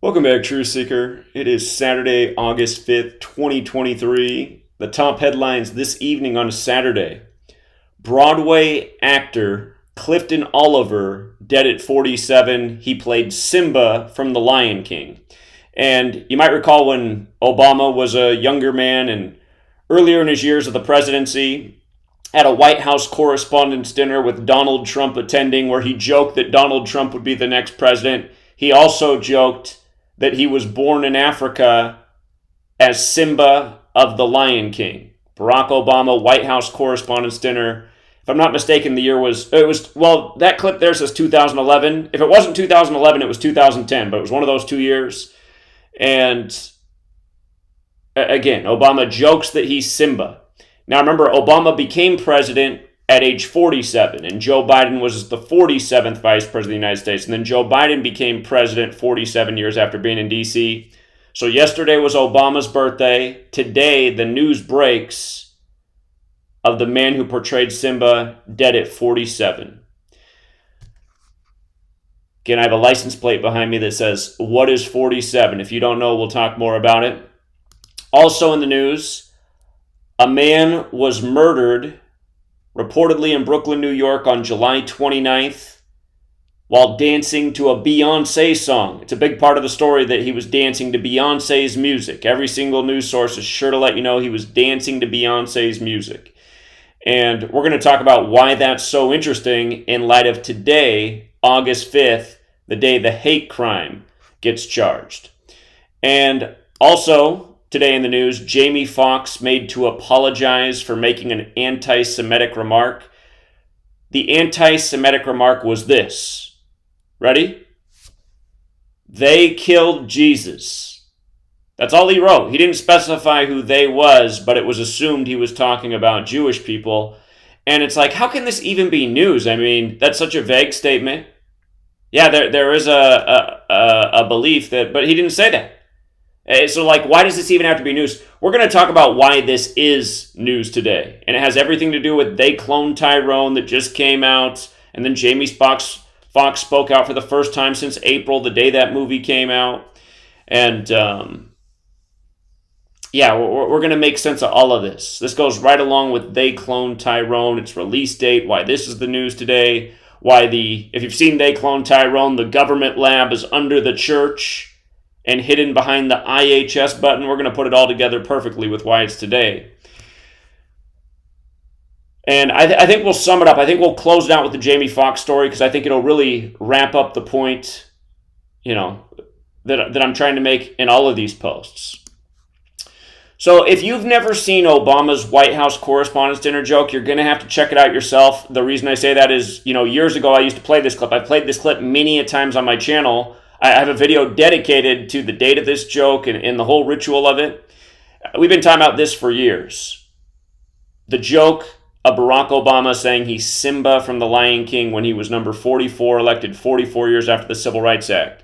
Welcome back, Truth Seeker. It is Saturday, August 5th, 2023. The top headlines this evening on Saturday. Broadway actor Clifton Oliver, dead at 47. He played Simba from The Lion King. And you might recall when Obama was a younger man and earlier in his years of the presidency, at a White House Correspondents' Dinner with Donald Trump attending, where he joked that Donald Trump would be the next president. He also joked that he was born in Africa as Simba of The Lion King. Barack Obama, White House Correspondents' Dinner. If I'm not mistaken, that clip there says 2011. If it wasn't 2011, it was 2010, but it was one of those 2 years. And again, Obama jokes that he's Simba. Now remember, Obama became president at age 47, and Joe Biden was the 47th vice president of the United States. And then Joe Biden became president 47 years after being in D.C. So yesterday was Obama's birthday. Today, the news breaks of the man who portrayed Simba dead at 47. Again, I have a license plate behind me that says, "What is 47?" If you don't know, we'll talk more about it. Also in the news, a man was murdered reportedly in Brooklyn, New York on July 29th while dancing to a Beyonce song. It's a big part of the story that he was dancing to Beyonce's music. Every single news source is sure to let you know he was dancing to Beyonce's music. And we're going to talk about why that's so interesting in light of today, August 5th, the day the hate crime gets charged. And also, today in the news, Jamie Foxx made to apologize for making an anti-Semitic remark. The anti-Semitic remark was this. Ready? "They killed Jesus." That's all he wrote. He didn't specify who they was, but it was assumed he was talking about Jewish people. And it's like, how can this even be news? I mean, that's such a vague statement. Yeah, there is a belief that, but he didn't say that. So, why does this even have to be news? We're going to talk about why this is news today. And it has everything to do with They Cloned Tyrone that just came out. And then Jamie Foxx spoke out for the first time since April, the day that movie came out. And, we're going to make sense of all of this. This goes right along with They Cloned Tyrone, its release date, why this is the news today, if you've seen They Cloned Tyrone, the government lab is under the church and hidden behind the IHS button. We're going to put it all together perfectly with why it's today. And I think we'll sum it up. I think we'll close it out with the Jamie Foxx story because I think it'll really wrap up the point, that I'm trying to make in all of these posts. So if you've never seen Obama's White House Correspondents' Dinner joke, you're going to have to check it out yourself. The reason I say that is, years ago I used to play this clip. I've played this clip many a times on my channel. I have a video dedicated to the date of this joke and the whole ritual of it. We've been talking about this for years. The joke of Barack Obama saying he's Simba from The Lion King when he was number 44, elected 44 years after the Civil Rights Act.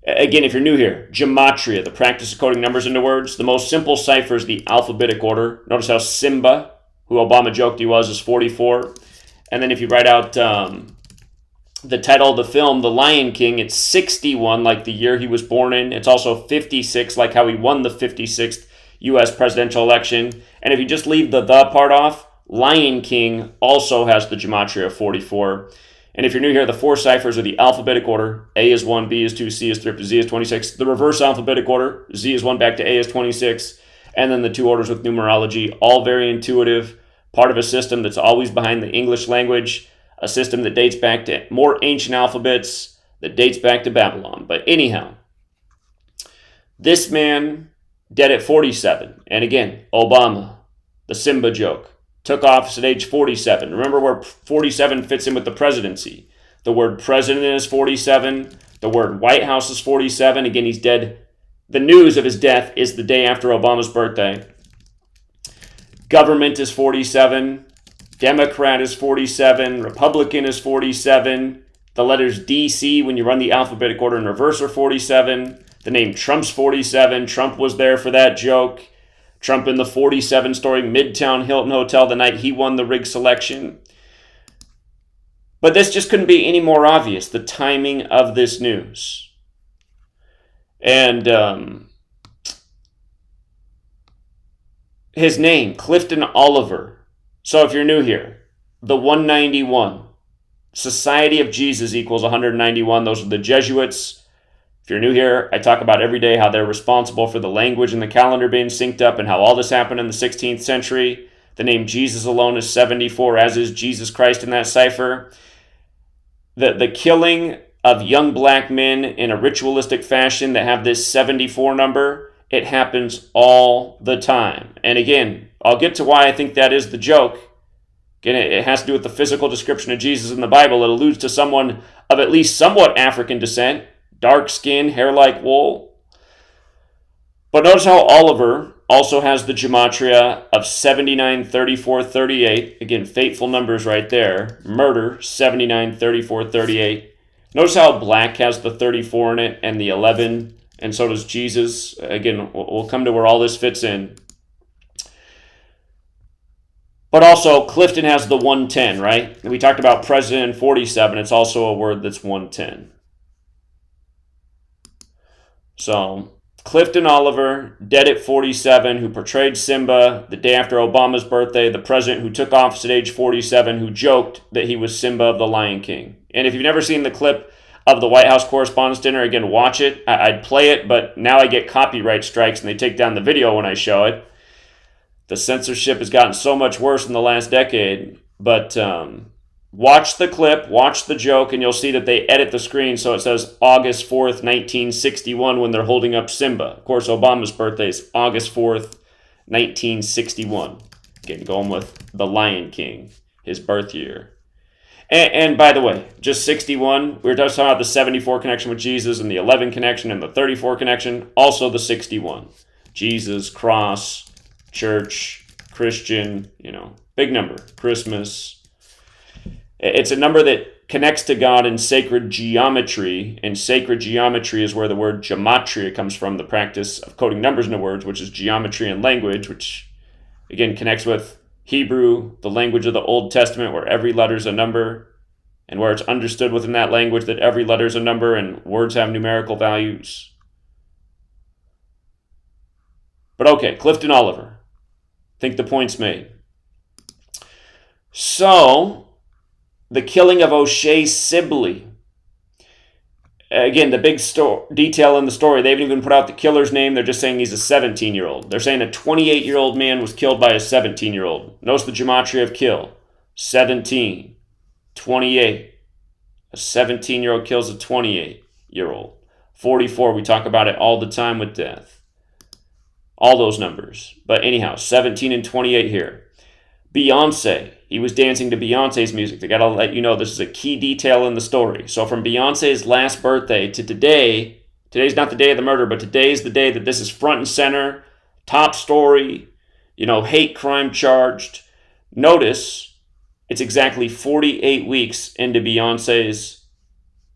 Again, if you're new here, Gematria, the practice of coding numbers into words. The most simple cipher is the alphabetic order. Notice how Simba, who Obama joked he was, is 44. And then if you write out the title of the film, The Lion King, it's 61, like the year he was born in. It's also 56, like how he won the 56th U.S. presidential election. And if you just leave the part off, Lion King also has the gematria of 44. And if you're new here, the four ciphers are the alphabetic order. A is 1, B is 2, C is 3, up to Z is 26. The reverse alphabetic order, Z is 1, back to A is 26. And then the two orders with numerology, all very intuitive, part of a system that's always behind the English language, a system that dates back to more ancient alphabets, that dates back to Babylon. But anyhow, this man, dead at 47. And again, Obama, the Simba joke, took office at age 47. Remember where 47 fits in with the presidency. The word president is 47. The word White House is 47. Again, he's dead. The news of his death is the day after Obama's birthday. Government is 47. Democrat is 47. Republican is 47. The letters DC, when you run the alphabetic order in reverse, are 47. The name Trump's 47. Trump was there for that joke. Trump in the 47-story Midtown Hilton Hotel the night he won the rigged selection. But this just couldn't be any more obvious, the timing of this news. And his name, Clifton Oliver. So if you're new here, the 191. Society of Jesus equals 191. Those are the Jesuits. If you're new here, I talk about every day how they're responsible for the language and the calendar being synced up and how all this happened in the 16th century. The name Jesus alone is 74, as is Jesus Christ in that cipher. The killing of young black men in a ritualistic fashion that have this 74 number, it happens all the time. And again, I'll get to why I think that is the joke. Again, it has to do with the physical description of Jesus in the Bible. It alludes to someone of at least somewhat African descent, dark skin, hair like wool. But notice how Oliver also has the gematria of 79, 34, 38. Again, fateful numbers right there. Murder, 79, 34, 38. Notice how black has the 34 in it and the 11, and so does Jesus. Again, we'll come to where all this fits in. But also, Clifton has the 110, right? We talked about president 47. It's also a word that's 110. So, Clifton Oliver, dead at 47, who portrayed Simba the day after Obama's birthday, the president who took office at age 47, who joked that he was Simba of the Lion King. And if you've never seen the clip of the White House Correspondents' Dinner, again, watch it. I'd play it, but now I get copyright strikes and they take down the video when I show it. The censorship has gotten so much worse in the last decade, but watch the clip, watch the joke, and you'll see that they edit the screen so it says August 4th, 1961 when they're holding up Simba. Of course, Obama's birthday is August 4th, 1961. Again, going with the Lion King, his birth year. And by the way, just 61, we were just talking about the 74 connection with Jesus and the 11 connection and the 34 connection, also the 61. Jesus, cross, church, Christian, big number, Christmas. It's a number that connects to God in sacred geometry, and sacred geometry is where the word gematria comes from, the practice of coding numbers into words, which is geometry and language, which again connects with Hebrew, the language of the Old Testament, where every letter is a number, and where it's understood within that language that every letter is a number and words have numerical values. But okay, Clifton Oliver. I think the point's made. So, the killing of O'Shea Sibley. Again, the big detail in the story, they haven't even put out the killer's name. They're just saying he's a 17-year-old. They're saying a 28-year-old man was killed by a 17-year-old. Notice the gematria of kill. 17, 28. A 17-year-old kills a 28-year-old. 44, we talk about it all the time with death. All those numbers. But anyhow, 17 and 28 here. Beyonce. He was dancing to Beyonce's music. They got to let you know this is a key detail in the story. So from Beyonce's last birthday to today, today's not the day of the murder, but today's the day that this is front and center, top story, hate crime charged. Notice it's exactly 48 weeks into Beyonce's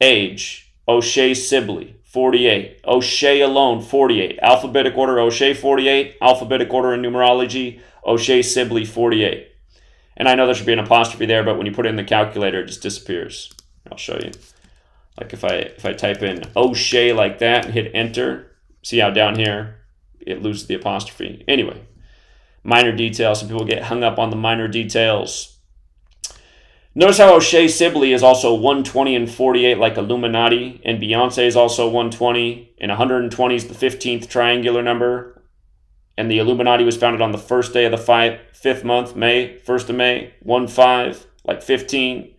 age. O'Shea Sibley, 48. O'Shea alone, 48. Alphabetic order, O'Shea, 48. Alphabetic order in numerology, O'Shea Sibley, 48. And I know there should be an apostrophe there, but when you put it in the calculator, it just disappears. I'll show you. Like if I type in O'Shea like that and hit enter, see how down here it loses the apostrophe. Anyway, minor details. Some people get hung up on the minor details. Notice how O'Shea Sibley is also 120 and 48 like Illuminati, and Beyonce is also 120, and 120 is the 15th triangular number. And the Illuminati was founded on the first day of the fifth month, May, 1st of May, 1-5, like 15.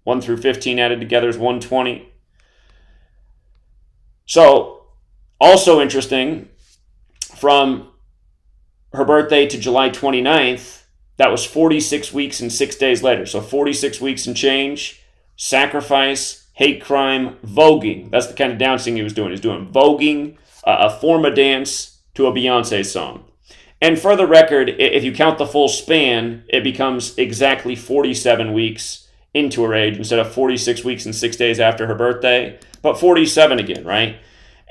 1 through 15 added together is 120. So, also interesting, from her birthday to July 29th, that was 46 weeks and 6 days later. So 46 weeks and change, sacrifice, hate crime, voguing. That's the kind of dancing he was doing. He was doing voguing, a form of dance, to a Beyonce song. And for the record, if you count the full span, it becomes exactly 47 weeks into her age instead of 46 weeks and 6 days after her birthday, but 47 again, right?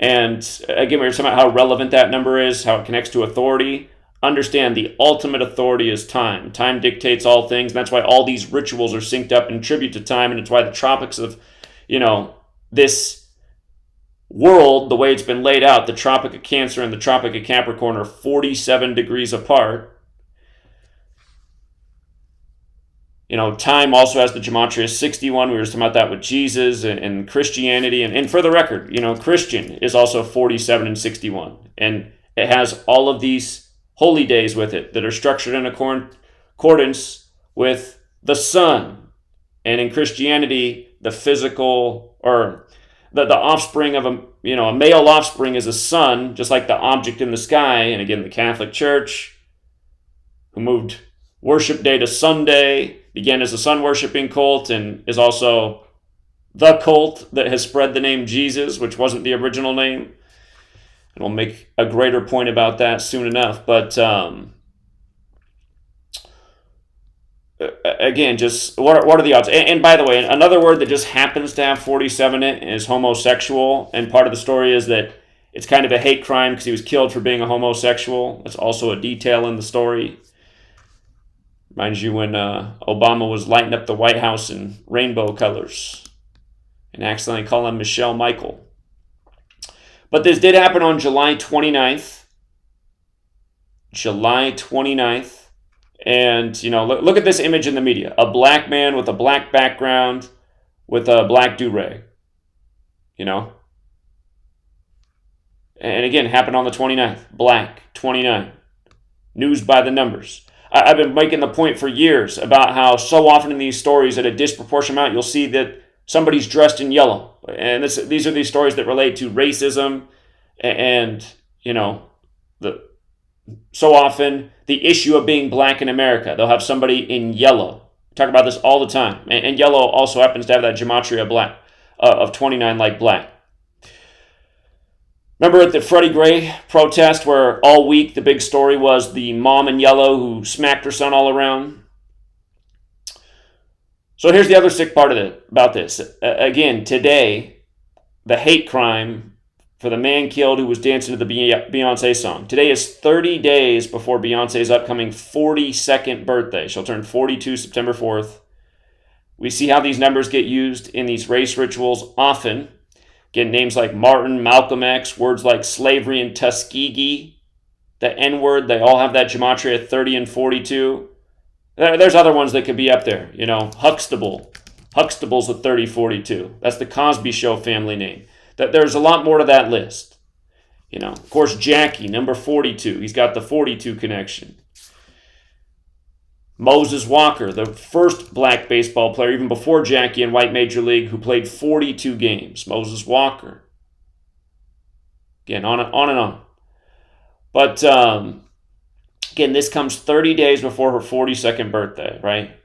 And again, we were talking about how relevant that number is, how it connects to authority. Understand the ultimate authority is time. Time dictates all things, and that's why all these rituals are synced up in tribute to time, and it's why the tropics of, this world, the way it's been laid out, the Tropic of Cancer and the Tropic of Capricorn are 47 degrees apart. Time also has the Gematria 61. We were just talking about that with Jesus and Christianity. And for the record, Christian is also 47 and 61. And it has all of these holy days with it that are structured in accordance with the sun. And in Christianity, the physical, or the offspring of a male offspring is a sun, just like the object in the sky. And again, the Catholic Church, who moved worship day to Sunday, began as a sun-worshiping cult and is also the cult that has spread the name Jesus, which wasn't the original name. And we'll make a greater point about that soon enough. But again, just what are the odds? And by the way, another word that just happens to have 47 in it is homosexual. And part of the story is that it's kind of a hate crime because he was killed for being a homosexual. That's also a detail in the story. Reminds you when Obama was lighting up the White House in rainbow colors and accidentally calling Michelle Michael. But this did happen on July 29th. July 29th. And, look at this image in the media. A black man with a black background with a black do-rag. And again, happened on the 29th. Black, 29. News by the numbers. I've been making the point for years about how so often in these stories, at a disproportionate amount, you'll see that somebody's dressed in yellow. And these are these stories that relate to racism and, so often the issue of being black in America. They'll have somebody in yellow. We talk about this all the time. And yellow also happens to have that gematria black of 29 like black. Remember at the Freddie Gray protest where all week the big story was the mom in yellow who smacked her son all around? So here's the other sick part of it about this. Again, today, the hate crime for the man killed who was dancing to the Beyonce song. Today is 30 days before Beyonce's upcoming 42nd birthday. She'll turn 42 September 4th. We see how these numbers get used in these race rituals often. Again, names like Martin, Malcolm X, words like slavery and Tuskegee, the N-word, they all have that gematria 30 and 42. There's other ones that could be up there. Huxtable. Huxtable's a 3042. That's the Cosby Show family name. There's a lot more to that list. Of course, Jackie, number 42. He's got the 42 connection. Moses Walker, the first black baseball player, even before Jackie in white Major League, who played 42 games. Moses Walker. Again, on and on. But, again, this comes 30 days before her 42nd birthday, right?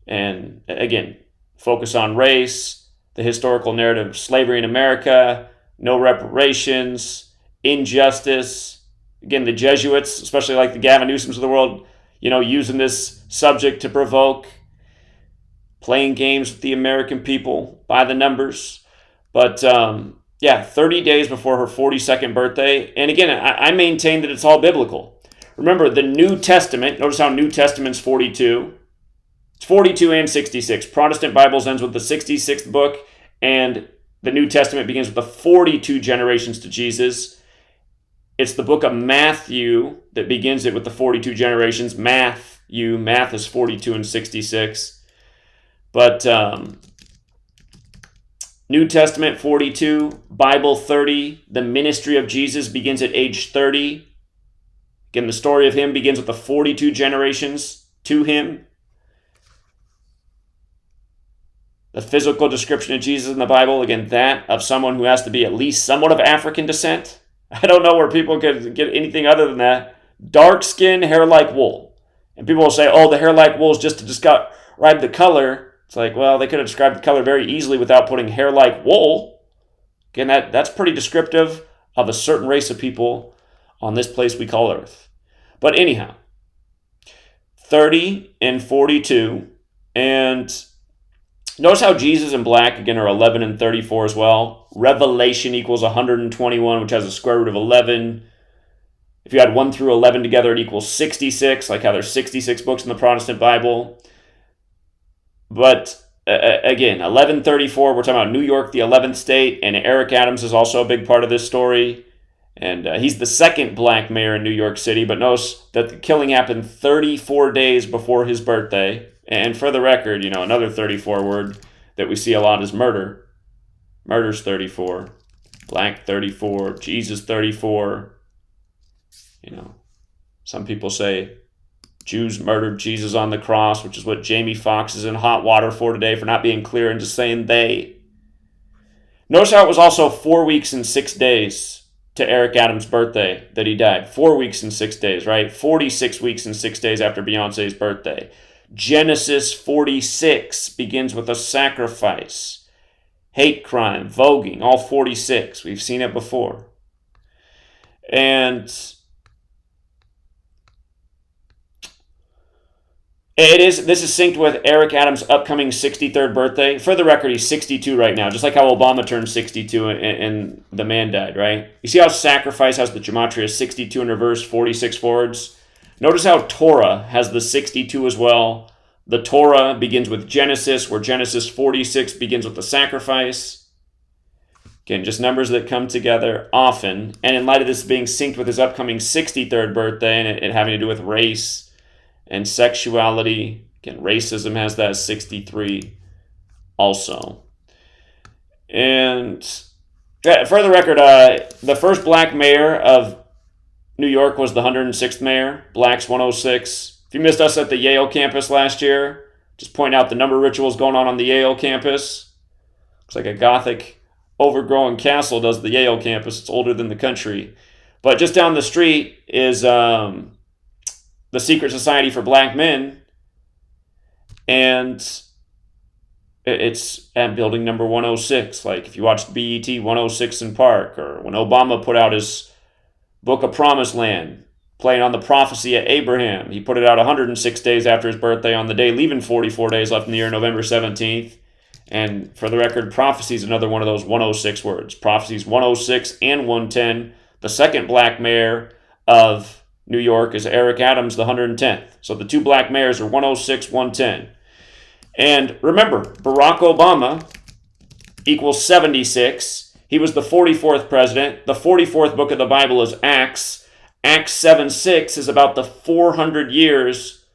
And, again, focus on race, the historical narrative of slavery in America, no reparations, injustice. Again, the Jesuits, especially like the Gavin Newsoms of the world, using this subject to provoke, playing games with the American people by the numbers. But, 30 days before her 42nd birthday. And again, I maintain that it's all biblical. Remember, the New Testament, notice how New Testament's 42. It's 42 and 66. Protestant Bibles ends with the 66th book, and the New Testament begins with the 42 generations to Jesus. It's the book of Matthew that begins it with the 42 generations. Math is 42 and 66. But New Testament 42, Bible 30. The ministry of Jesus begins at age 30. Again, the story of him begins with the 42 generations to him. The physical description of Jesus in the Bible, again, that of someone who has to be at least somewhat of African descent. I don't know where people could get anything other than that. Dark skin, hair like wool. And people will say, the hair like wool is just to describe the color. It's like, well, they could have described the color very easily without putting hair like wool. Again, that's pretty descriptive of a certain race of people on this place we call Earth. But anyhow, 30 and 42. And notice how Jesus and black, again, are 11 and 34 as well. Revelation equals 121, which has a square root of 11. If you add 1 through 11 together, it equals 66, like how there's 66 books in the Protestant Bible. But Again, 1134, we're talking about New York, the 11th state, and Eric Adams is also a big part of this story. And he's the second black mayor in New York City, but notice that the killing happened 34 days before his birthday. And for the record, another 34 word that we see a lot is murder. Murder's 34. Black 34. Jesus 34. Some people say Jews murdered Jesus on the cross, which is what Jamie Foxx is in hot water for today for not being clear and just saying they. Notice how it was also 4 weeks and 6 days to Eric Adams' birthday that he died. 4 weeks and 6 days, right? 46 weeks and 6 days after Beyonce's birthday. Genesis 46 begins with a sacrifice. Hate crime, voguing, all 46. We've seen it before. And this is synced with Eric Adams' upcoming 63rd birthday. For the record, he's 62 right now, just like how Obama turned 62 and the man died, right? You see how sacrifice has the gematria 62 in reverse, 46 forwards? Notice how Torah has the 62 as well. The Torah begins with Genesis, where Genesis 46 begins with the sacrifice. Again, just numbers that come together often. And in light of this being synced with his upcoming 63rd birthday and it having to do with race and sexuality, again, racism has that 63 also. And for the record, the first black mayor of New York was the 106th mayor, Blacks 106. If you missed us at the Yale campus last year, just point out the number of rituals going on the Yale campus. Looks like a Gothic overgrown castle does the Yale campus. It's older than the country. But just down the street is the Secret Society for Black Men. And it's at building number 106. Like if you watched BET 106 in Park, or when Obama put out his Book of Promised Land, playing on the prophecy of Abraham. He put it out 106 days after his birthday on the day, leaving 44 days left in the year, November 17th. And for the record, prophecy is another one of those 106 words. Prophecies 106 and 110. The second black mayor of New York is Eric Adams, the 110th. So the two black mayors are 106, 110. And remember, Barack Obama equals 76. He was the 44th president. The 44th book of the Bible is Acts. Acts 7:6 is about the 400 years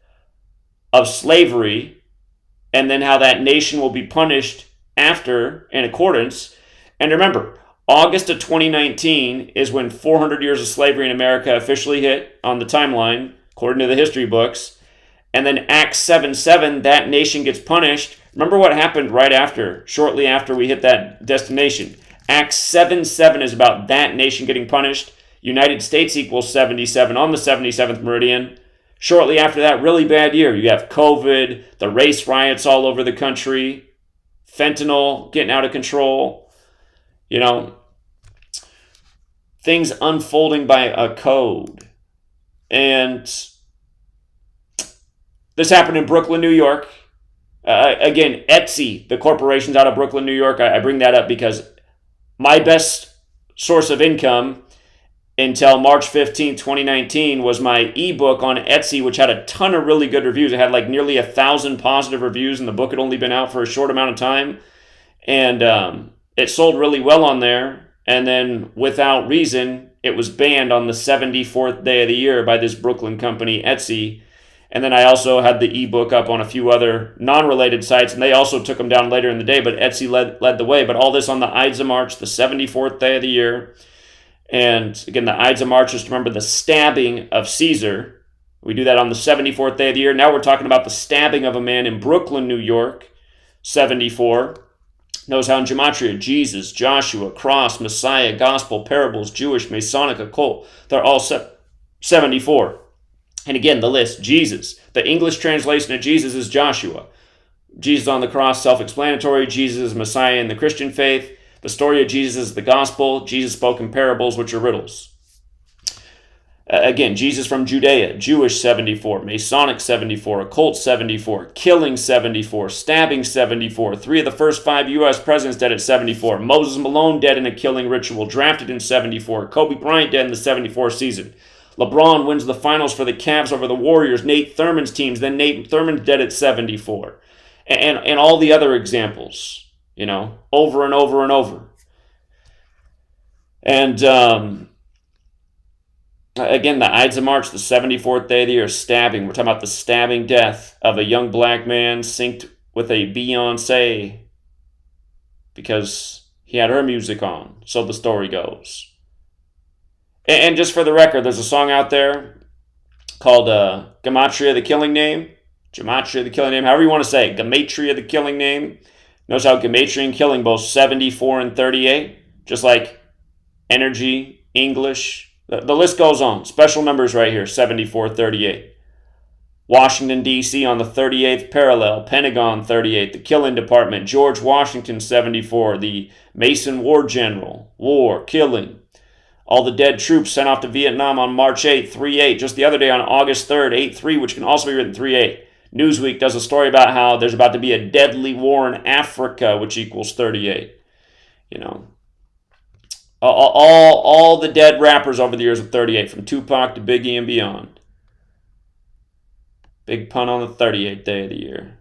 of slavery and then how that nation will be punished after in accordance. And remember, August of 2019 is when 400 years of slavery in America officially hit on the timeline, according to the history books. And then Acts 7:7, that nation gets punished. Remember what happened right after, shortly after we hit that destination. Acts 7:7 is about that nation getting punished. United States equals 77 on the 77th meridian. Shortly after that, really bad year. You have COVID, the race riots all over the country, fentanyl getting out of control. Things unfolding by a code. And this happened in Brooklyn, New York. Again, Etsy, the corporation's out of Brooklyn, New York. I bring that up because my best source of income until March 15, 2019 was my ebook on Etsy, which had a ton of really good reviews. It had like nearly 1,000 positive reviews, and the book had only been out for a short amount of time. And it sold really well on there. And then without reason, it was banned on the 74th day of the year by this Brooklyn company, Etsy. And then I also had the ebook up on a few other non-related sites, and they also took them down later in the day, but Etsy led the way. But all this on the Ides of March, the 74th day of the year. And again, the Ides of March is to remember the stabbing of Caesar. We do that on the 74th day of the year. Now we're talking about the stabbing of a man in Brooklyn, New York, 74. Knows how in Gematria, Jesus, Joshua, Cross, Messiah, Gospel, Parables, Jewish, Masonic, Occult, they're all 74. And again, the list, Jesus. The English translation of Jesus is Joshua. Jesus on the cross, self-explanatory. Jesus is Messiah in the Christian faith. The story of Jesus is the gospel. Jesus spoke in parables, which are riddles. Again, Jesus from Judea, Jewish 74, Masonic 74, Occult 74, Killing 74, Stabbing 74, 3 of the first 5 U.S. presidents dead at 74, Moses Malone dead in a killing ritual, drafted in 74, Kobe Bryant dead in the 74 season. LeBron wins the finals for the Cavs over the Warriors, Nate Thurman's teams, then Nate Thurman's dead at 74. and all the other examples, over and over and over. And again, the Ides of March, the 74th day of the year, stabbing. We're talking about the stabbing death of a young black man synced with a Beyonce because he had her music on, so the story goes. And just for the record, there's a song out there called Gematria the Killing Name. Gematria the Killing Name, however you want to say it. Gematria the Killing Name. Notice how Gematria and killing both 74 and 38. Just like energy, English. The list goes on. Special numbers right here, 74, 38. Washington, D.C. on the 38th parallel. Pentagon, 38. The Killing Department. George Washington, 74. The Mason War General. War, killing. All the dead troops sent off to Vietnam on March 8, 38. Just the other day on August 3rd, 8-3, which can also be written 38. Newsweek does a story about how there's about to be a deadly war in Africa, which equals 38. All the dead rappers over the years of 38, from Tupac to Biggie and beyond. Big pun on the 38th day of the year.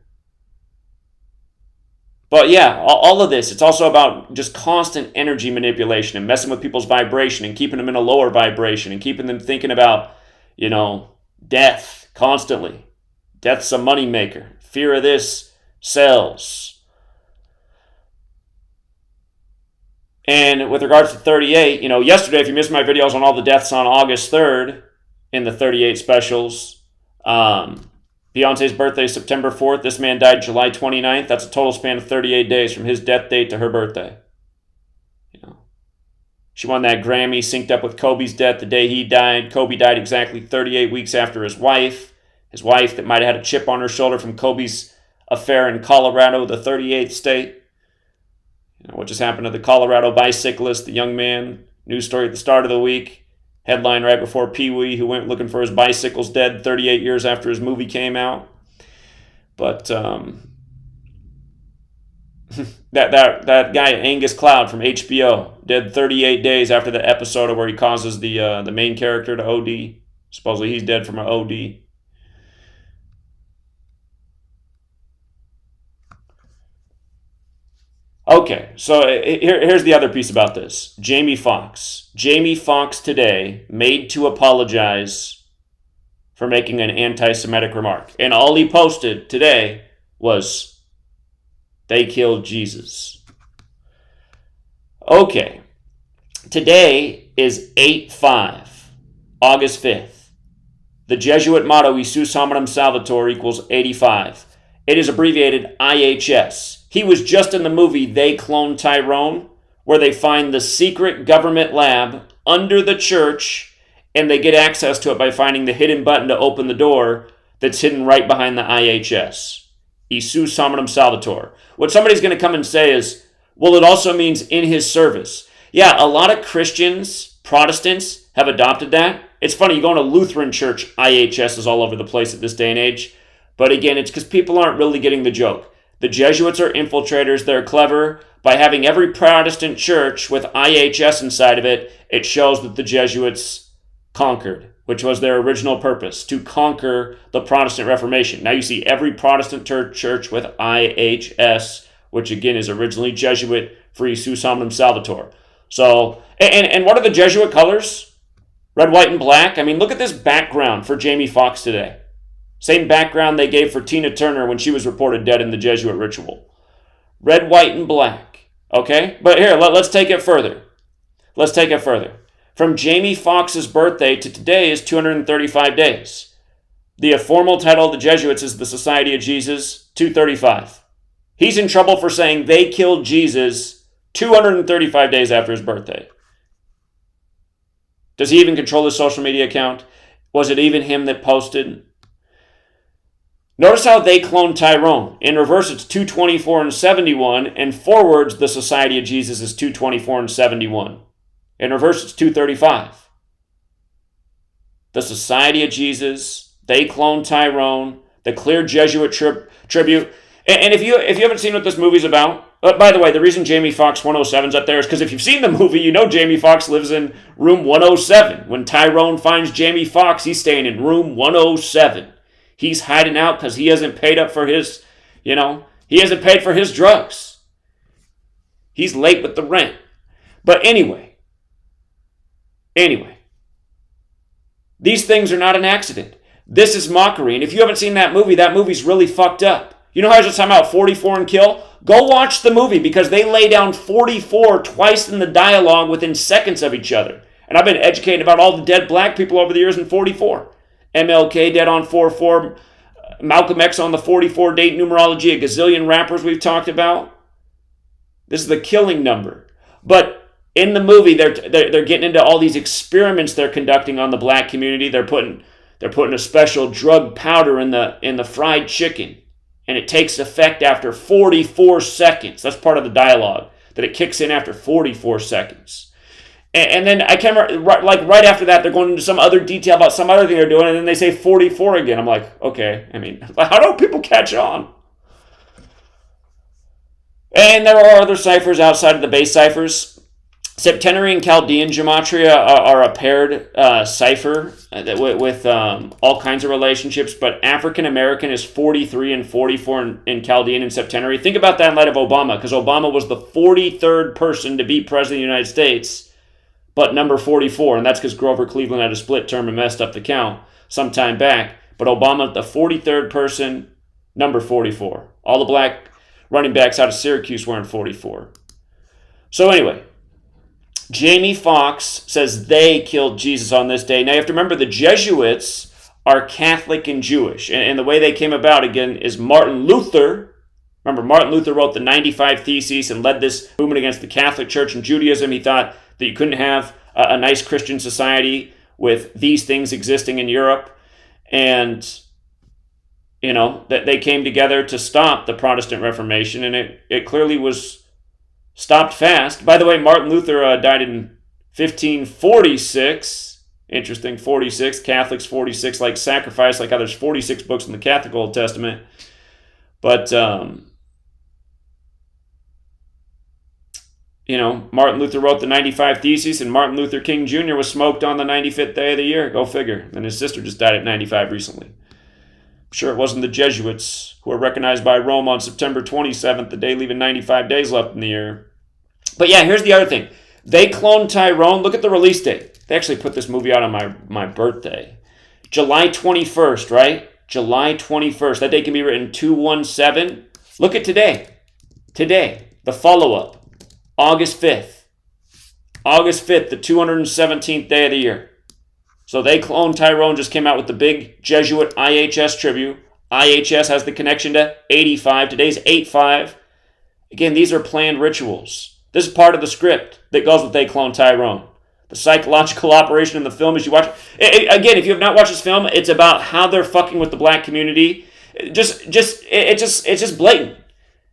But yeah, all of this, it's also about just constant energy manipulation and messing with people's vibration and keeping them in a lower vibration and keeping them thinking about, death constantly. Death's a moneymaker. Fear of this sells. And with regards to 38, yesterday, if you missed my videos on all the deaths on August 3rd in the 38 specials, Beyonce's birthday is September 4th. This man died July 29th. That's a total span of 38 days from his death date to her birthday. She won that Grammy, synced up with Kobe's death the day he died. Kobe died exactly 38 weeks after his wife. His wife that might have had a chip on her shoulder from Kobe's affair in Colorado, the 38th state. What just happened to the Colorado bicyclist, the young man? News story at the start of the week. Headline right before Pee-wee, who went looking for his bicycles, dead 38 years after his movie came out. But that guy, Angus Cloud from HBO, dead 38 days after the episode where he causes the main character to OD. Supposedly he's dead from an OD. Okay, so here's the other piece about this. Jamie Foxx. Jamie Foxx today made to apologize for making an anti-Semitic remark. And all he posted today was, they killed Jesus. Okay, today is 8/5, August 5th. The Jesuit motto, Isus Hominum Salvator, equals 85. It is abbreviated IHS. He was just in the movie They Cloned Tyrone, where they find the secret government lab under the church, and they get access to it by finding the hidden button to open the door that's hidden right behind the IHS. Isus Hominum Salvator. What somebody's going to come and say is, well, it also means in his service. Yeah, a lot of Christians, Protestants, have adopted that. It's funny, you go in a Lutheran church, IHS is all over the place at this day and age. But again, it's because people aren't really getting the joke. The Jesuits are infiltrators. They're clever. By having every Protestant church with IHS inside of it, it shows that the Jesuits conquered, which was their original purpose, to conquer the Protestant Reformation. Now you see every Protestant church with IHS, which again is originally Jesuit for Isus Hominum Salvator. So, and what are the Jesuit colors? Red, white, and black. I mean, look at this background for Jamie Foxx today. Same background they gave for Tina Turner when she was reported dead in the Jesuit ritual. Red, white, and black. Okay? But here, let's take it further. Let's take it further. From Jamie Foxx's birthday to today is 235 days. The formal title of the Jesuits is the Society of Jesus, 235. He's in trouble for saying they killed Jesus 235 days after his birthday. Does he even control his social media account? Was it even him that posted? Notice how they cloned Tyrone. In reverse, it's 224 and 71, and forwards, the Society of Jesus is 224 and 71. In reverse, it's 235. The Society of Jesus, they cloned Tyrone, the clear Jesuit tribute. And if you haven't seen what this movie's about, by the way, the reason Jamie Foxx 107's up there is because if you've seen the movie, you know Jamie Foxx lives in room 107. When Tyrone finds Jamie Foxx, he's staying in room 107. He's hiding out because he hasn't paid up for his He hasn't paid for his drugs. He's late with the rent. But anyway, these things are not an accident. This is mockery. And if you haven't seen that movie's really fucked up. You know how I was just talking about 44 and Kill? Go watch the movie because they lay down 44 twice in the dialogue within seconds of each other. And I've been educated about all the dead black people over the years in 44. MLK dead on 44. Malcolm X on the 44 date numerology. A gazillion rappers we've talked about. This is the killing number. But in the movie, they're getting into all these experiments they're conducting on the black community. They're putting a special drug powder in the fried chicken, and it takes effect after 44 seconds. That's part of the dialogue, that it kicks in after 44 seconds. And then I can't remember, like right after that, they're going into some other detail about some other thing they're doing, and then they say 44 again. I'm like, okay, I mean, how do people catch on? And there are other ciphers outside of the base ciphers. Septenary and Chaldean gematria are a paired cipher with all kinds of relationships, but African American is 43 and 44 in Chaldean and Septenary. Think about that in light of Obama, because Obama was the 43rd person to be president of the United States, but number 44, and that's because Grover Cleveland had a split term and messed up the count some time back. But Obama, the 43rd person, number 44. All the black running backs out of Syracuse wearing 44. So anyway, Jamie Foxx says they killed Jesus on this day. Now you have to remember the Jesuits are Catholic and Jewish. And the way they came about, again, is Martin Luther. Remember, Martin Luther wrote the 95 Theses and led this movement against the Catholic Church and Judaism. He thought that you couldn't have a nice Christian society with these things existing in Europe. And, you know, that they came together to stop the Protestant Reformation. And it clearly was stopped fast. By the way, Martin Luther died in 1546. Interesting, 46. Catholics, 46, like sacrifice, like how there's 46 books in the Catholic Old Testament. But, you know, Martin Luther wrote the 95 Theses, and Martin Luther King Jr. was smoked on the 95th day of the year. Go figure. And his sister just died at 95 recently. I'm sure it wasn't the Jesuits who were recognized by Rome on September 27th, the day leaving 95 days left in the year. But yeah, here's the other thing. They cloned Tyrone. Look at the release date. They actually put this movie out on my birthday. July 21st, right? July 21st. That date can be written 217. Look at today. Today, the follow-up. August 5th. August 5th, the 217th day of the year. So they cloned Tyrone, just came out with the big Jesuit IHS tribute. IHS has the connection to 85. Today's 8-5. Again, these are planned rituals. This is part of the script that goes with They Cloned Tyrone. The psychological operation in the film as you watch. Again, if you have not watched this film, it's about how they're fucking with the black community. It's just blatant.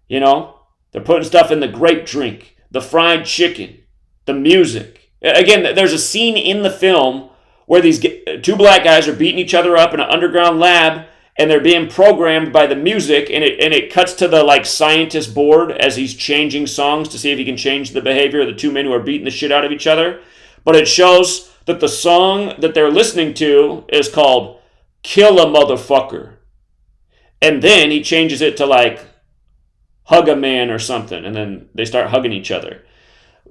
You know? They're putting stuff in the grape drink, the fried chicken, the music. Again, there's a scene in the film where these two black guys are beating each other up in an underground lab, and they're being programmed by the music, and it cuts to the like scientist board as he's changing songs to see if he can change the behavior of the two men who are beating the shit out of each other. But it shows that the song that they're listening to is called Kill a Motherfucker. And then he changes it to like Hug a Man or something, and then they start hugging each other.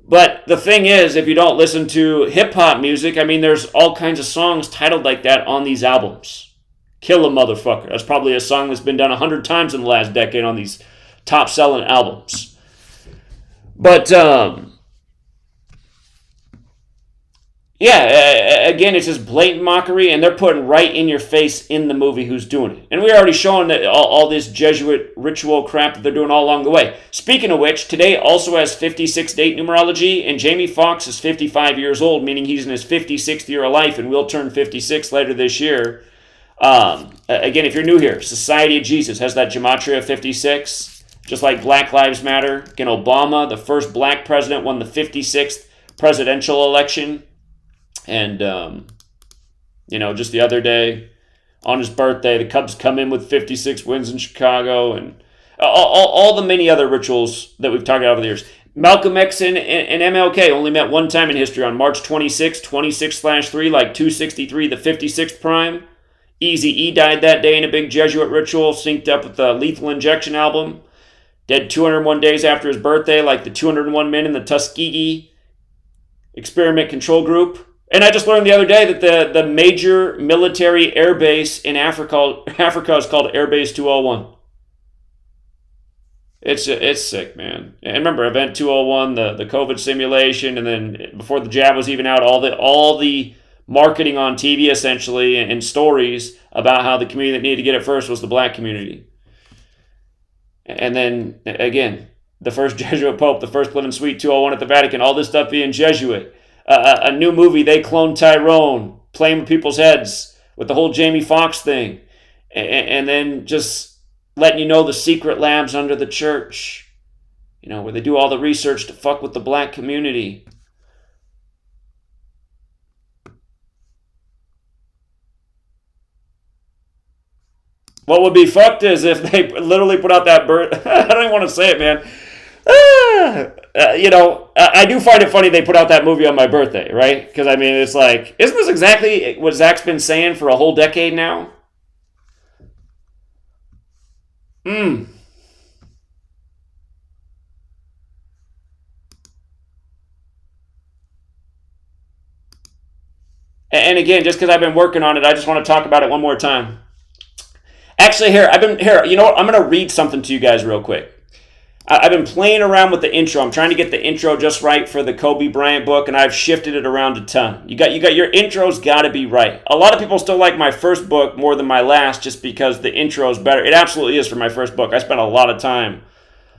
But the thing is, if you don't listen to hip-hop music, I mean, there's all kinds of songs titled like that on these albums. Kill a Motherfucker. That's probably a song that's been done 100 times in the last decade on these top-selling albums. But, yeah, again, it's just blatant mockery, and they're putting right in your face in the movie who's doing it. And we're already showing that all this Jesuit ritual crap that they're doing all along the way. Speaking of which, today also has 56 date numerology, and Jamie Foxx is 55 years old, meaning he's in his 56th year of life, and will turn 56 later this year. Again, if you're new here, Society of Jesus has that Gematria 56, just like Black Lives Matter. Again, Obama, the first black president, won the 56th presidential election. And, you know, just the other day, on his birthday, the Cubs come in with 56 wins in Chicago, and all the many other rituals that we've talked about over the years. Malcolm X and MLK only met one time in history on March 26, 26/3, like 263, the 56th prime. Eazy-E died that day in a big Jesuit ritual, synced up with the Lethal Injection album. dead 201 days after his birthday, like the 201 men in the Tuskegee experiment control group. And I just learned the other day that the major military air base in Africa is called Air Base 201. It's sick, man. And remember, Event 201, the COVID simulation, and then before the jab was even out, all the marketing on TV essentially and stories about how the community that needed to get it first was the black community. And then again, the first Jesuit Pope, the first Living Suite 201 at the Vatican, all this stuff being Jesuit. A new movie, they cloned Tyrone, playing with people's heads with the whole Jamie Foxx thing. And then just letting you know the secret labs under the church, where they do all the research to fuck with the black community. What would be fucked is if they literally put out that I don't even want to say it, man. I do find it funny they put out that movie on my birthday, right? Because, I mean, it's like, isn't this exactly what Zach's been saying for a whole decade now? And again, just because I've been working on it, I just want to talk about it one more time. Actually, you know what? I'm going to read something to you guys real quick. I've been playing around with the intro. I'm trying to get the intro just right for the Kobe Bryant book, and I've shifted it around a ton. You got your intro's got to be right. A lot of people still like my first book more than my last just because the intro is better. It absolutely is for my first book. I spent a lot of time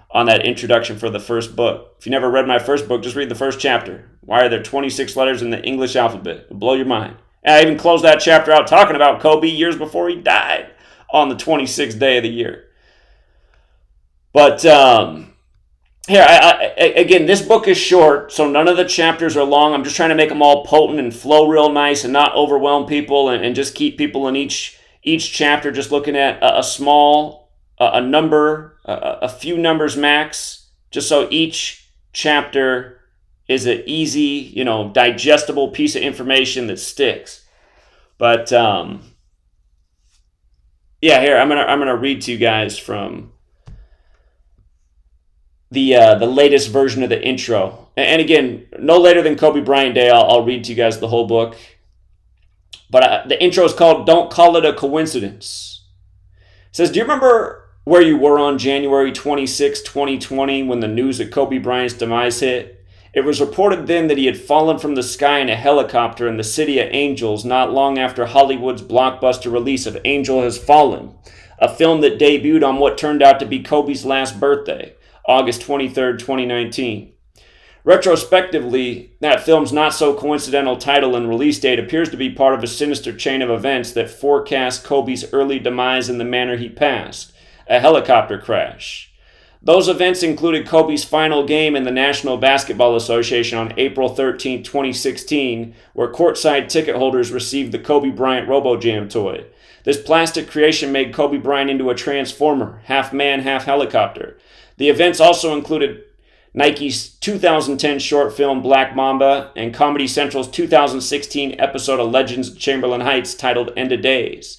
on that introduction for the first book. If you never read my first book, just read the first chapter. Why are there 26 letters in the English alphabet? It'll blow your mind. And I even closed that chapter out talking about Kobe years before he died on the 26th day of the year. But here, again, this book is short, so none of the chapters are long. I'm just trying to make them all potent and flow real nice and not overwhelm people and just keep people in each chapter just looking at a small number, a few numbers max, just so each chapter is an easy, digestible piece of information that sticks. But yeah, here I'm gonna read to you guys from the latest version of the intro. And again, no later than Kobe Bryant Day, I'll read to you guys the whole book. But the intro is called "Don't Call It a Coincidence." It says, "Do you remember where you were on January 26, 2020, when the news of Kobe Bryant's demise hit? It was reported then that he had fallen from the sky in a helicopter in the City of Angels not long after Hollywood's blockbuster release of Angel Has Fallen, a film that debuted on what turned out to be Kobe's last birthday, August 23rd, 2019. Retrospectively, that film's not-so-coincidental title and release date appears to be part of a sinister chain of events that forecast Kobe's early demise in the manner he passed, a helicopter crash. Those events included Kobe's final game in the National Basketball Association on April 13, 2016, where courtside ticket holders received the Kobe Bryant RoboJam toy. This plastic creation made Kobe Bryant into a transformer, half man, half helicopter. The events also included Nike's 2010 short film Black Mamba and Comedy Central's 2016 episode of Legends of Chamberlain Heights titled End of Days.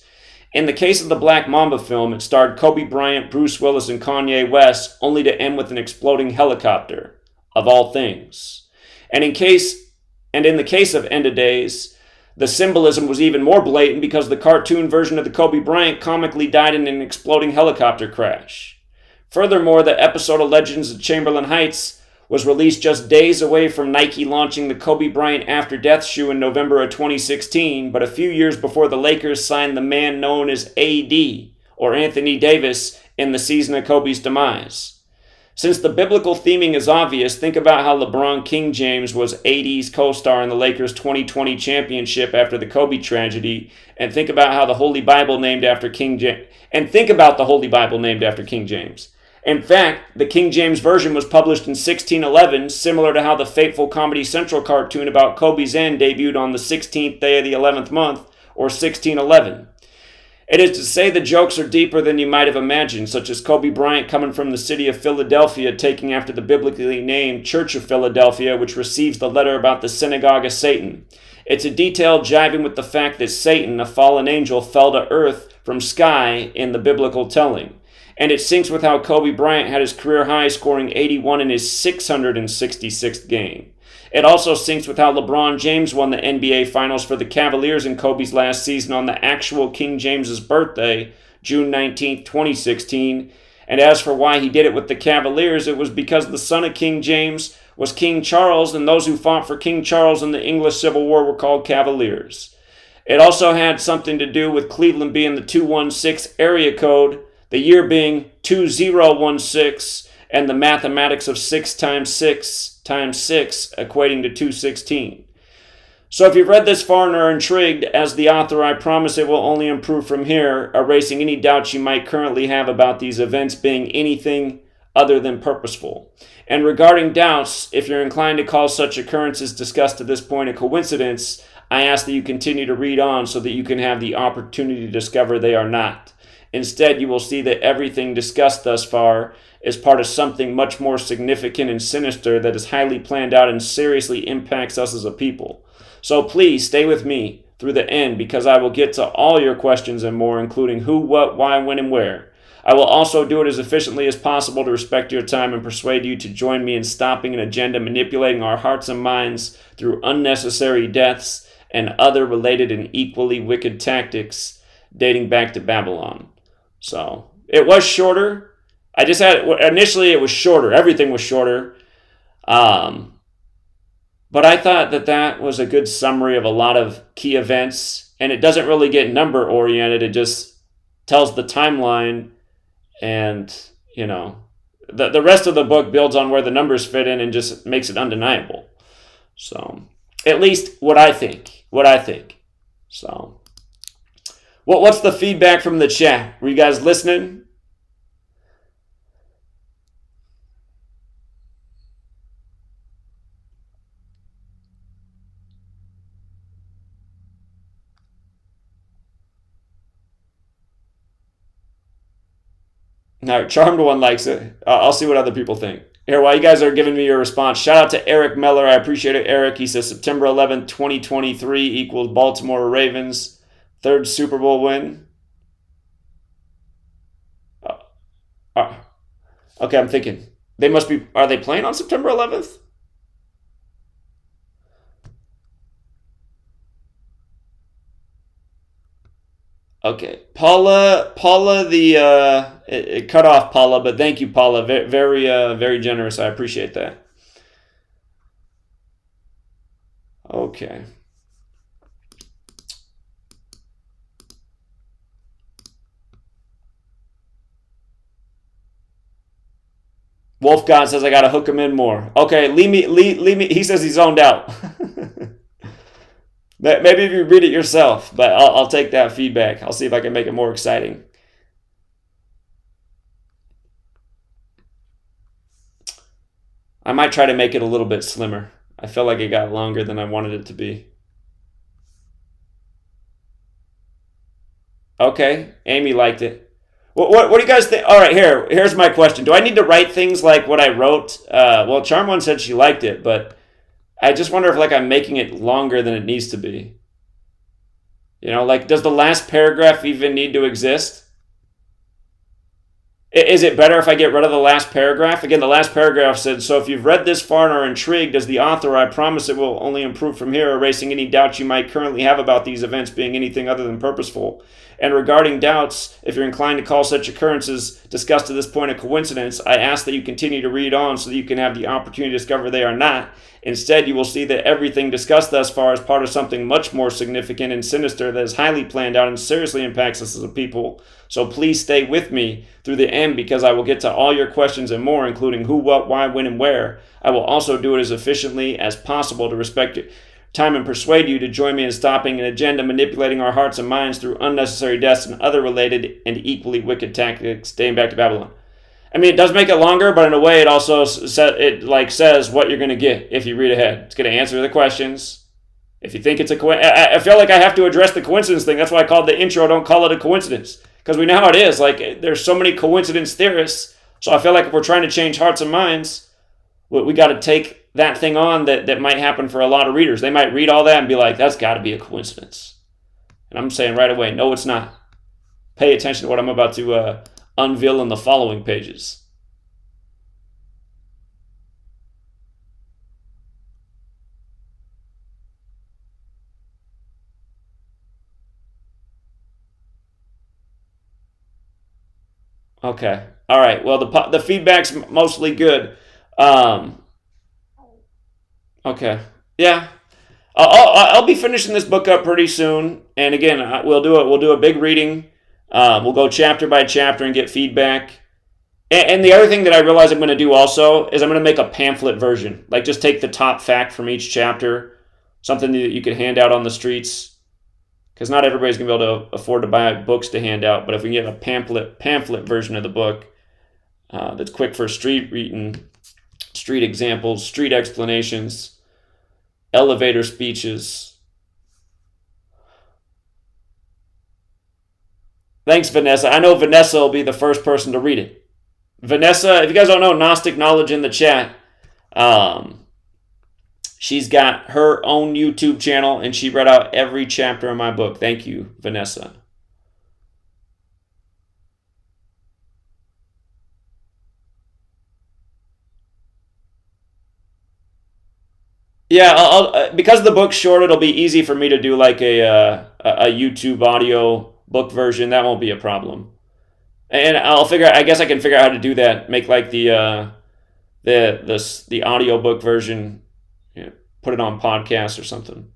In the case of the Black Mamba film, it starred Kobe Bryant, Bruce Willis, and Kanye West, only to end with an exploding helicopter, of all things. And in the case of End of Days, the symbolism was even more blatant because the cartoon version of the Kobe Bryant comically died in an exploding helicopter crash. Furthermore, the episode of Legends of Chamberlain Heights was released just days away from Nike launching the Kobe Bryant After Death shoe in November of 2016, but a few years before the Lakers signed the man known as AD, or Anthony Davis, in the season of Kobe's demise. Since the biblical theming is obvious, think about how LeBron King James was AD's co-star in the Lakers' 2020 championship after the Kobe tragedy, and think about the Holy Bible named after King James. In fact, the King James Version was published in 1611, similar to how the fateful Comedy Central cartoon about Kobe's end debuted on the 16th day of the 11th month, or 1611. It is to say the jokes are deeper than you might have imagined, such as Kobe Bryant coming from the city of Philadelphia, taking after the biblically named Church of Philadelphia, which receives the letter about the synagogue of Satan. It's a detail jiving with the fact that Satan, a fallen angel, fell to earth from sky in the biblical telling. And it syncs with how Kobe Bryant had his career high, scoring 81 in his 666th game. It also syncs with how LeBron James won the NBA Finals for the Cavaliers in Kobe's last season on the actual King James's birthday, June 19, 2016. And as for why he did it with the Cavaliers, it was because the son of King James was King Charles, and those who fought for King Charles in the English Civil War were called Cavaliers. It also had something to do with Cleveland being the 216 area code, the year being 2016, and the mathematics of 6 times 6 times 6 equating to 216. So if you've read this far and are intrigued, as the author, I promise it will only improve from here, erasing any doubts you might currently have about these events being anything other than purposeful. And regarding doubts, if you're inclined to call such occurrences discussed to this point a coincidence, I ask that you continue to read on so that you can have the opportunity to discover they are not. Instead, you will see that everything discussed thus far is part of something much more significant and sinister that is highly planned out and seriously impacts us as a people. So please stay with me through the end, because I will get to all your questions and more, including who, what, why, when, and where. I will also do it as efficiently as possible to respect your time and persuade you to join me in stopping an agenda manipulating our hearts and minds through unnecessary deaths and other related and equally wicked tactics dating back to Babylon. So, it was shorter. Initially it was shorter. Everything was shorter. But I thought that was a good summary of a lot of key events. And it doesn't really get number oriented. It just tells the timeline. And, the rest of the book builds on where the numbers fit in and just makes it undeniable. So, at least what I think. So, what's the feedback from the chat? Were you guys listening? Now, Charmed One likes it. I'll see what other people think. Here, while you guys are giving me your response, shout out to Eric Meller. I appreciate it, Eric. He says September 11th, 2023 equals Baltimore Ravens' third Super Bowl win. Okay, I'm thinking. Are they playing on September 11th? Okay, Paula, it cut off Paula, but thank you, Paula. Very generous. I appreciate that. Okay. Wolf God says I gotta hook him in more. Okay, leave me. He says he's zoned out. Maybe if you read it yourself, but I'll take that feedback. I'll see if I can make it more exciting. I might try to make it a little bit slimmer. I feel like it got longer than I wanted it to be. Okay, Amy liked it. What do you guys think? All right, here's my question. Do I need to write things like what I wrote? Well, Charm One said she liked it, but I just wonder if I'm making it longer than it needs to be. Does the last paragraph even need to exist? Is it better if I get rid of the last paragraph? Again, the last paragraph said, so if you've read this far and are intrigued, as the author, I promise it will only improve from here, erasing any doubts you might currently have about these events being anything other than purposeful. And regarding doubts, if you're inclined to call such occurrences discussed to this point a coincidence, I ask that you continue to read on so that you can have the opportunity to discover they are not. Instead, you will see that everything discussed thus far is part of something much more significant and sinister that is highly planned out and seriously impacts us as a people. So please stay with me through the end, because I will get to all your questions and more, including who, what, why, when, and where. I will also do it as efficiently as possible to respect time and persuade you to join me in stopping an agenda manipulating our hearts and minds through unnecessary deaths and other related and equally wicked tactics dating back to Babylon. I mean, it does make it longer, but in a way it also says what you're going to get if you read ahead. It's going to answer the questions. If you think it's a coincidence, I feel like I have to address the coincidence thing. That's why I called the intro, don't call it a coincidence. Because we know how it is. There's so many coincidence theorists. So I feel like if we're trying to change hearts and minds, we got to take that thing on that might happen for a lot of readers. They might read all that and be like, that's got to be a coincidence. And I'm saying right away, no, it's not. Pay attention to what I'm about to unveil in the following pages. Okay. All right. Well, the feedback's mostly good. Um, okay. Yeah. I'll be finishing this book up pretty soon, and again, we'll do a big reading. We'll go chapter by chapter and get feedback. And the other thing that I realize I'm going to do also is I'm going to make a pamphlet version, like just take the top fact from each chapter, something that you can hand out on the streets, because not everybody's going to be able to afford to buy books to hand out. But if we can get a pamphlet version of the book that's quick for street reading, street examples, street explanations, elevator speeches. Thanks, Vanessa. I know Vanessa will be the first person to read it. Vanessa, if you guys don't know Gnostic Knowledge in the chat, she's got her own YouTube channel, and she read out every chapter of my book. Thank you, Vanessa. Yeah, because the book's short, it'll be easy for me to do like a YouTube audio book version. That won't be a problem. And I guess I can figure out how to do that. Make like the audio book version, put it on podcast or something.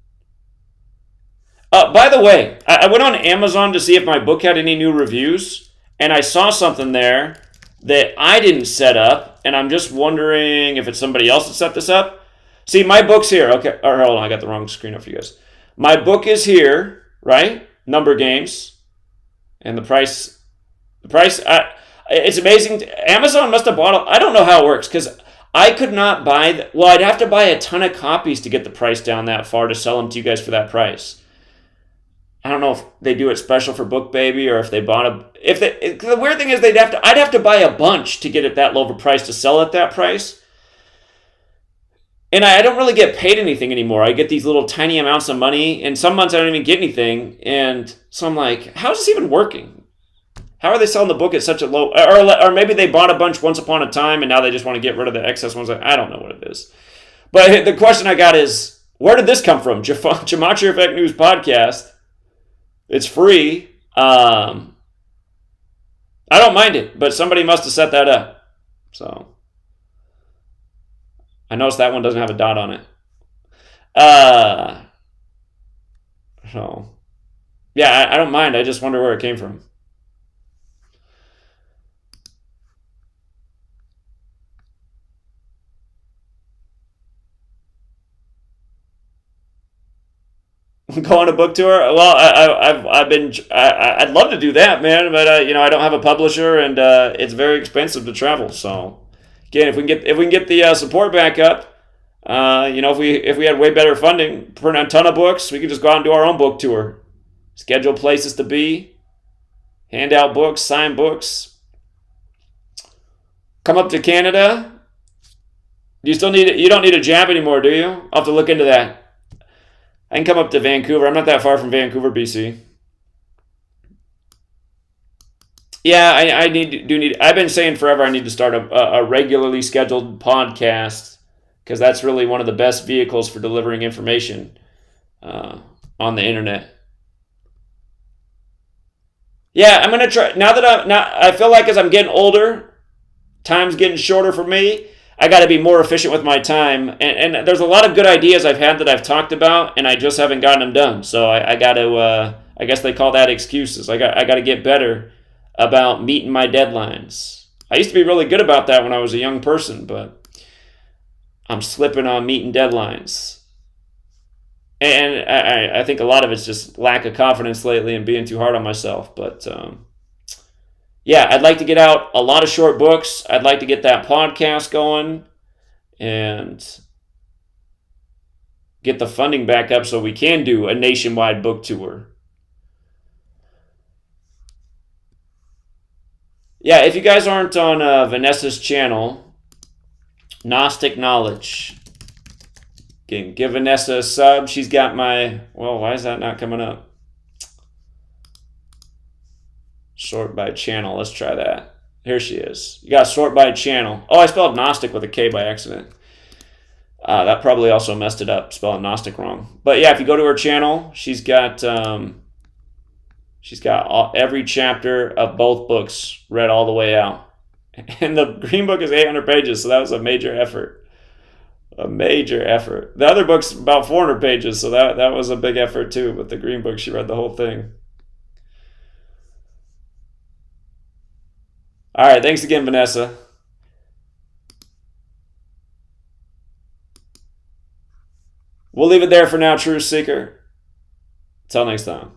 By the way, I went on Amazon to see if my book had any new reviews, and I saw something there that I didn't set up, and I'm just wondering if it's somebody else that set this up. See, my book's here. Okay, or hold on, I got the wrong screen up for you guys. My book is here, right? Number Games, and the price. It's amazing. Amazon must have bought. I don't know how it works because I could not buy. Well, I'd have to buy a ton of copies to get the price down that far to sell them to you guys for that price. I don't know if they do it special for Book Baby or if they bought a. The weird thing is I'd have to buy a bunch to get it that low of a price to sell at that price. And I don't really get paid anything anymore. I get these little tiny amounts of money, and some months I don't even get anything. And so I'm like, how is this even working? How are they selling the book at such a low... Or maybe they bought a bunch once upon a time, and now they just want to get rid of the excess ones. I don't know what it is. But the question I got is, where did this come from? GematriaEffectNews podcast. It's free. I don't mind it, but somebody must have set that up. So... I noticed that one doesn't have a dot on it. So, yeah, I don't mind. I just wonder where it came from. Go on a book tour? Well, I'd love to do that, man, but I don't have a publisher, and it's very expensive to travel, so. Again, if we can get the support back up, if we had way better funding, print a ton of books, we could just go out and do our own book tour, schedule places to be, hand out books, sign books, come up to Canada. You don't need a jab anymore, do you? I'll have to look into that. I can come up to Vancouver. I'm not that far from Vancouver, BC. Yeah, I need. I've been saying forever I need to start a regularly scheduled podcast because that's really one of the best vehicles for delivering information on the internet. Yeah, I'm gonna try. Now I feel like as I'm getting older, time's getting shorter for me. I got to be more efficient with my time, and there's a lot of good ideas I've had that I've talked about, and I just haven't gotten them done. So I got to. I guess they call that excuses. I got to get better about meeting my deadlines. I used to be really good about that when I was a young person, but I'm slipping on meeting deadlines. And I think a lot of it's just lack of confidence lately and being too hard on myself. But yeah, I'd like to get out a lot of short books. I'd like to get that podcast going and get the funding back up so we can do a nationwide book tour. Yeah, if you guys aren't on Vanessa's channel, Gnostic Knowledge, give Vanessa a sub. She's got my... Well, why is that not coming up? Sort by channel. Let's try that. Here she is. You got to sort by channel. Oh, I spelled Gnostic with a K by accident. That probably also messed it up, spelling Gnostic wrong. But yeah, if you go to her channel, she's got every chapter of both books read all the way out. And the green book is 800 pages, so that was a major effort. A major effort. The other book's about 400 pages, so that was a big effort too. But the green book, she read the whole thing. All right, thanks again, Vanessa. We'll leave it there for now, Truth Seeker. Until next time.